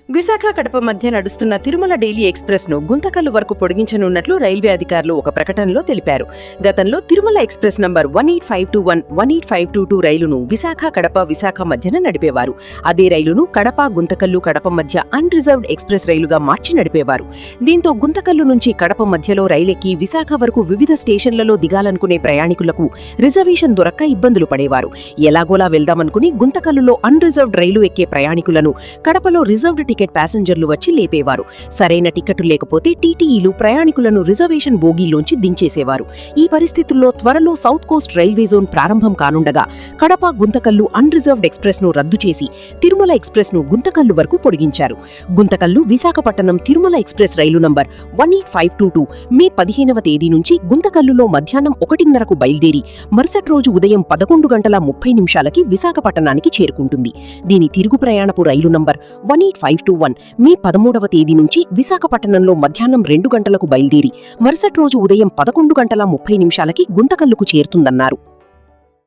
విశాఖ కడప మధ్య నడుస్తున్న Tirumala daily express ను గుంతకల్లు వరకు పొడిగించనున్నట్లు రైల్వే అధికారులు ఒక ప్రకటనలో తెలిపారు. గతంలో తిరుమల ఎక్స్ప్రెస్ నంబర్ 18521, 18522 రైలును విశాఖ మధ్యన నడిపేవారు. అదే రైలును కడప, గుంతకల్లు, కడప మధ్య అన్రిజర్వ్డ్ ఎక్స్ప్రెస్ రైలుగా మార్చి నడిపేవారు. దీంతో గుంతకల్లు నుంచి కడప మధ్యలో రైలెక్కి విశాఖ వరకు వివిధ స్టేషన్లలో దిగాలనుకునే ప్రయాణికులకు రిజర్వేషన్ దొరక్క ఇబ్బందులు పడేవారు. ఎలాగోలా వెళ్దామనుకుని గుంతకల్లులో అన్రిజర్వ్డ్ రైలు ఎక్కే ప్రయాణికులను కడపలో రిజర్వ్డ్ టికెట్ ప్యాసింజర్లు వచ్చి లేపేవారు. సరైన టికెట్ లేకపోతే టీటీఈలు ప్రయాణికులను రిజర్వేషన్ బోగీల్లోంచి దించేసేవారు. ఈ పరిస్థితుల్లో త్వరలో సౌత్ కోస్ట్ రైల్వే జోన్ ప్రారంభం కానుండగా కడప, గుంతకల్లు అన్రిజర్వ్డ్ ఎక్స్ప్రెస్ ను రద్దు చేసి తిరుమల ఎక్స్ప్రెస్ ను గుంతకల్లు వరకు పొడిగించారు. గుంతకల్లు విశాఖపట్నం తిరుమల ఎక్స్ప్రెస్ రైలు నంబర్ 18522 మే 15వ తేదీ నుంచి గుంతకల్లులో మధ్యాహ్నం 1:30కు బయలుదేరి మరుసటి రోజు ఉదయం 11:30 విశాఖపట్నానికి చేరుకుంటుంది. దీని తిరుగు ప్రయాణపు రైలు నంబర్ 18521 మే 13వ తేదీ నుంచి విశాఖపట్నంలో మధ్యాహ్నం 2 గంటలకు బయలుదేరి మరుసటి రోజు ఉదయం 11:30 గుంతకల్లుకు చేరుతుందన్నారు.